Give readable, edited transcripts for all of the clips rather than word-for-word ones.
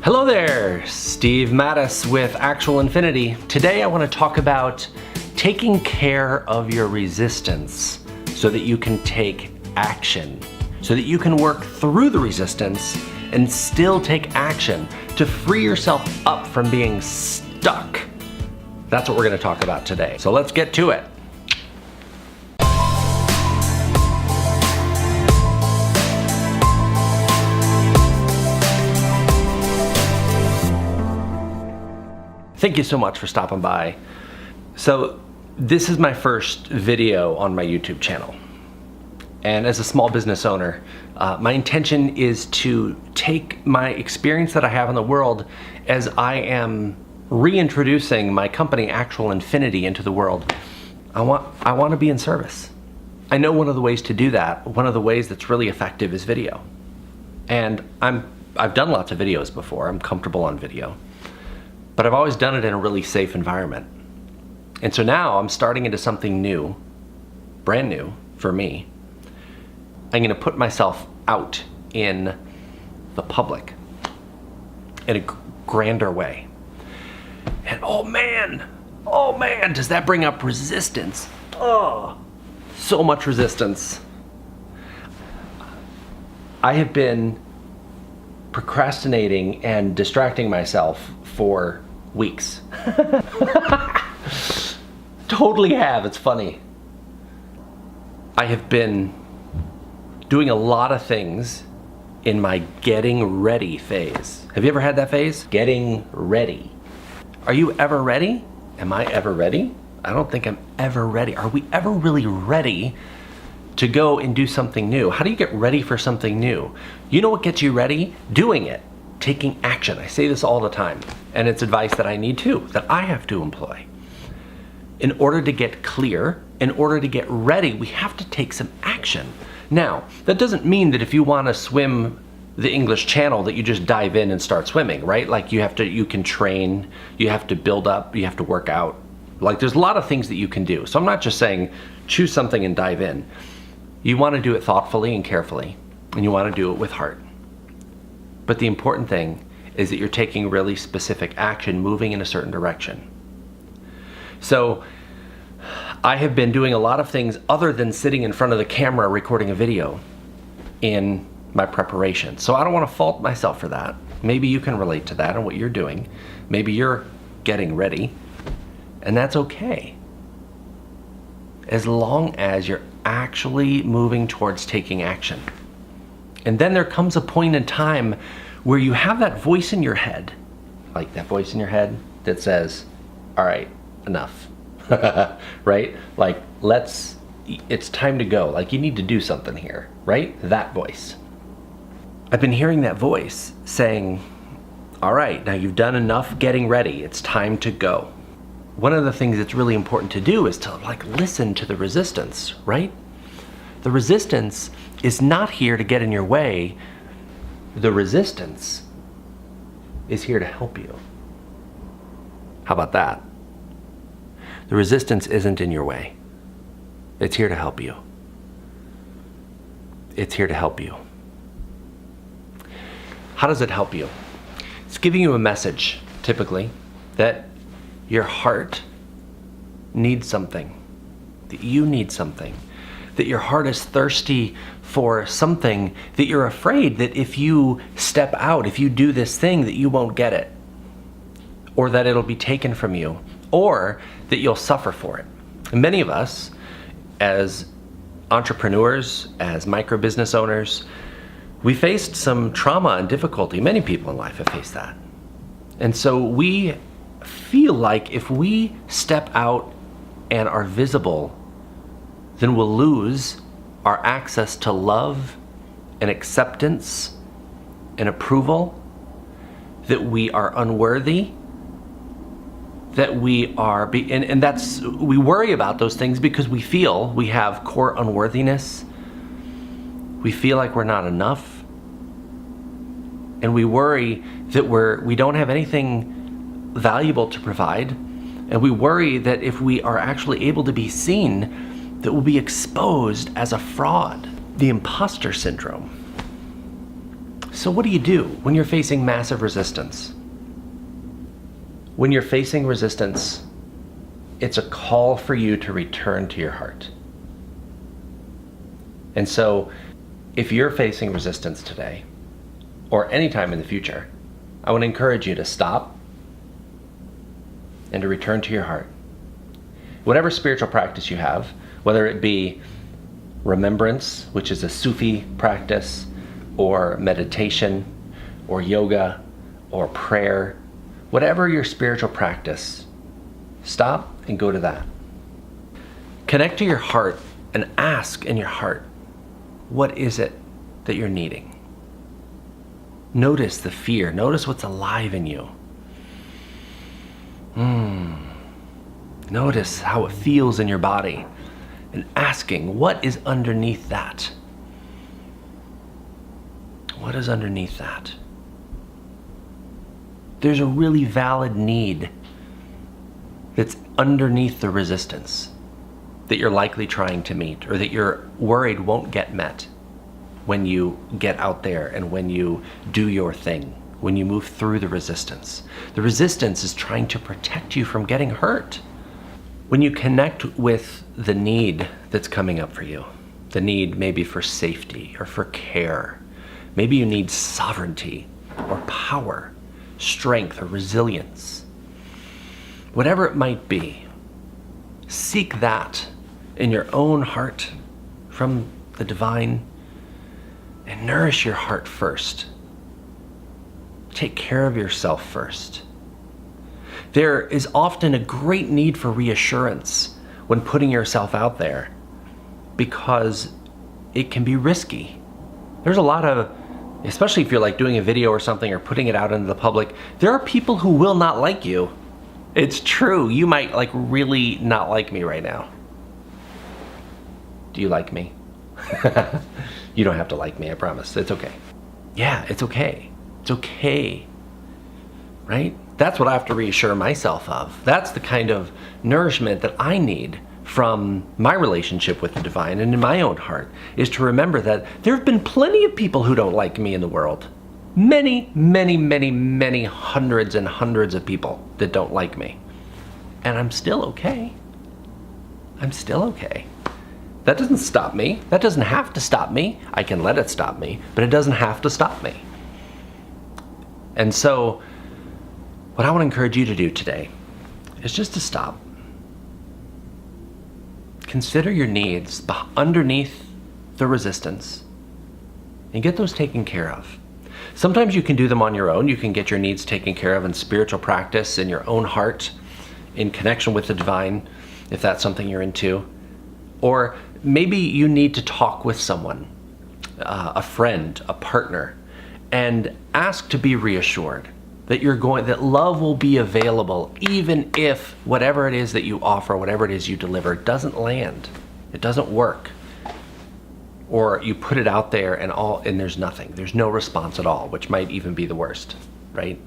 Hello there, Steve Mattis with Actual Infinity. Today I want to talk about taking care of your resistance so that you can take action, so that you can work through the resistance and still take action to free yourself up from being stuck. That's what we're going to talk about today. So let's get to it. Thank you so much for stopping by. So this is my first video on my YouTube channel. And as a small business owner, my intention is to take my experience that I have in the world as I am reintroducing my company Actual Infinity into the world. I want to be in service. I know one of the ways to do that, one of the ways that's really effective is video. And I've done lots of videos before. I'm comfortable on video. But I've always done it in a really safe environment. And so now I'm starting into something new, brand new for me. I'm gonna put myself out in the public in a grander way. And oh man, does that bring up resistance. Oh, so much resistance. I have been procrastinating and distracting myself for weeks. Totally have, it's funny. I have been doing a lot of things in my getting ready phase. Have you ever had that phase? Getting ready. Are you ever ready? Am I ever ready? I don't think I'm ever ready. Are we ever really ready to go and do something new? How do you get ready for something new? You know what gets you ready? Doing it. Taking action. I say this all the time, and it's advice that I need too, that I have to employ. In order to get clear, in order to get ready, we have to take some action. Now, that doesn't mean that if you want to swim the English Channel that you just dive in and start swimming, right? Like you can train, you have to build up, you have to work out. Like there's a lot of things that you can do. So I'm not just saying choose something and dive in. You want to do it thoughtfully and carefully, and you want to do it with heart. But the important thing is that you're taking really specific action, moving in a certain direction. So I have been doing a lot of things other than sitting in front of the camera recording a video in my preparation. So I don't want to fault myself for that. Maybe you can relate to that and what you're doing. Maybe you're getting ready, and that's okay. As long as you're actually moving towards taking action. And then there comes a point in time where you have that voice in your head, like that voice in your head that says, all right, enough, right? Like, it's time to go. Like you need to do something here, right? That voice. I've been hearing that voice saying, all right, now you've done enough getting ready. It's time to go. One of the things that's really important to do is to listen to the resistance, right? The resistance is not here to get in your way. The resistance is here to help you. How about that? The resistance isn't in your way. It's here to help you. It's here to help you. How does it help you? It's giving you a message, typically, that your heart needs something, that you need something, that your heart is thirsty for something, that you're afraid that if you step out, if you do this thing, that you won't get it, or that it'll be taken from you, or that you'll suffer for it. And many of us, as entrepreneurs, as micro business owners, we faced some trauma and difficulty. Many people in life have faced that. And so we feel like if we step out and are visible, then we'll lose our access to love and acceptance and approval, that we are unworthy, that we are, and that's, we worry about those things because we feel we have core unworthiness. We feel like we're not enough. And we worry that we don't have anything valuable to provide. And we worry that if we are actually able to be seen, that we'll be exposed as a fraud. The imposter syndrome. So what do you do when you're facing massive resistance? When you're facing resistance, it's a call for you to return to your heart. And so if you're facing resistance today, or anytime in the future, I want to encourage you to stop and to return to your heart. Whatever spiritual practice you have, whether it be remembrance, which is a Sufi practice, or meditation, or yoga, or prayer, whatever your spiritual practice, stop and go to that. Connect to your heart and ask in your heart, what is it that you're needing? Notice the fear. Notice what's alive in you. Notice how it feels in your body, and asking, what is underneath that? What is underneath that? There's a really valid need that's underneath the resistance that you're likely trying to meet, or that you're worried won't get met when you get out there and when you do your thing, when you move through the resistance. The resistance is trying to protect you from getting hurt. When you connect with the need that's coming up for you, the need maybe for safety or for care, maybe you need sovereignty or power, strength or resilience, whatever it might be, seek that in your own heart from the divine, and nourish your heart first. Take care of yourself first. There is often a great need for reassurance when putting yourself out there, because it can be risky. There's a lot of, especially if you're like doing a video or something or putting it out into the public, there are people who will not like you. It's true. You might like really not like me right now. Do you like me? You don't have to like me, I promise. It's okay. Yeah, it's okay. It's okay. Right? That's what I have to reassure myself of. That's the kind of nourishment that I need from my relationship with the divine and in my own heart, is to remember that there have been plenty of people who don't like me in the world. Many, many, many, many hundreds and hundreds of people that don't like me. And I'm still okay. I'm still okay. That doesn't stop me. That doesn't have to stop me. I can let it stop me, but it doesn't have to stop me. And so, what I want to encourage you to do today is just to stop. Consider your needs underneath the resistance and get those taken care of. Sometimes you can do them on your own. You can get your needs taken care of in spiritual practice, in your own heart, in connection with the divine, if that's something you're into. Or maybe you need to talk with someone, a friend, a partner, and ask to be reassured that that love will be available even if whatever it is that you offer, whatever it is you deliver, doesn't land, it doesn't work. Or you put it out there and there's nothing. There's no response at all, which might even be the worst, right?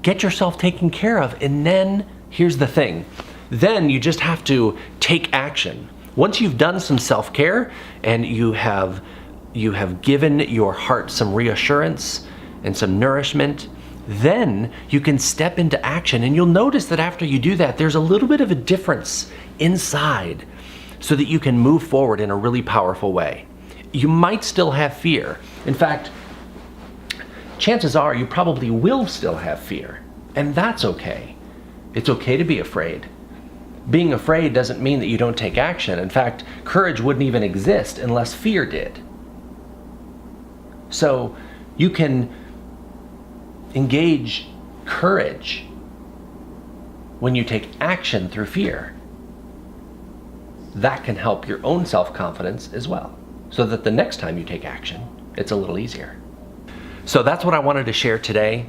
Get yourself taken care of, and then here's the thing. Then you just have to take action. Once you've done some self-care and you have given your heart some reassurance and some nourishment, then you can step into action, and you'll notice that after you do that, there's a little bit of a difference inside, so that you can move forward in a really powerful way. You might still have fear. In fact, chances are you probably will still have fear, and that's okay. It's okay to be afraid. Being afraid doesn't mean that you don't take action. In fact, courage wouldn't even exist unless fear did. So you can engage courage when you take action through fear. That can help your own self-confidence as well, so that the next time you take action, it's a little easier. So that's what I wanted to share today.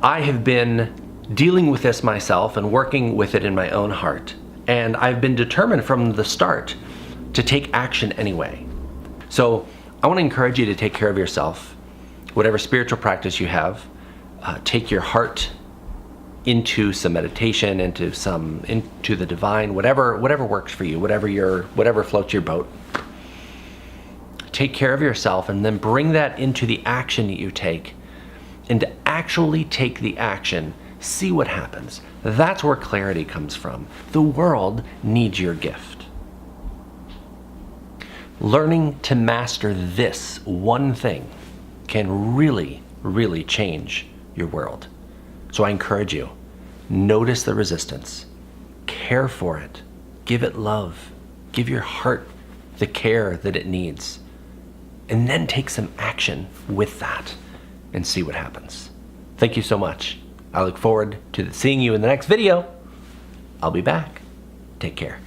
I have been dealing with this myself and working with it in my own heart, and I've been determined from the start to take action anyway. So I want to encourage you to take care of yourself, whatever spiritual practice you have. Take your heart into some meditation, into the divine, whatever works for you, whatever floats your boat. take care of yourself, and then bring that into the action that you take. And to actually take the action, see what happens. That's where clarity comes from. The world needs your gift. Learning to master this one thing can really, really change your world. So I encourage you, notice the resistance, care for it, give it love, give your heart the care that it needs, and then take some action with that and see what happens. Thank you so much. I look forward to seeing you in the next video. I'll be back. Take care.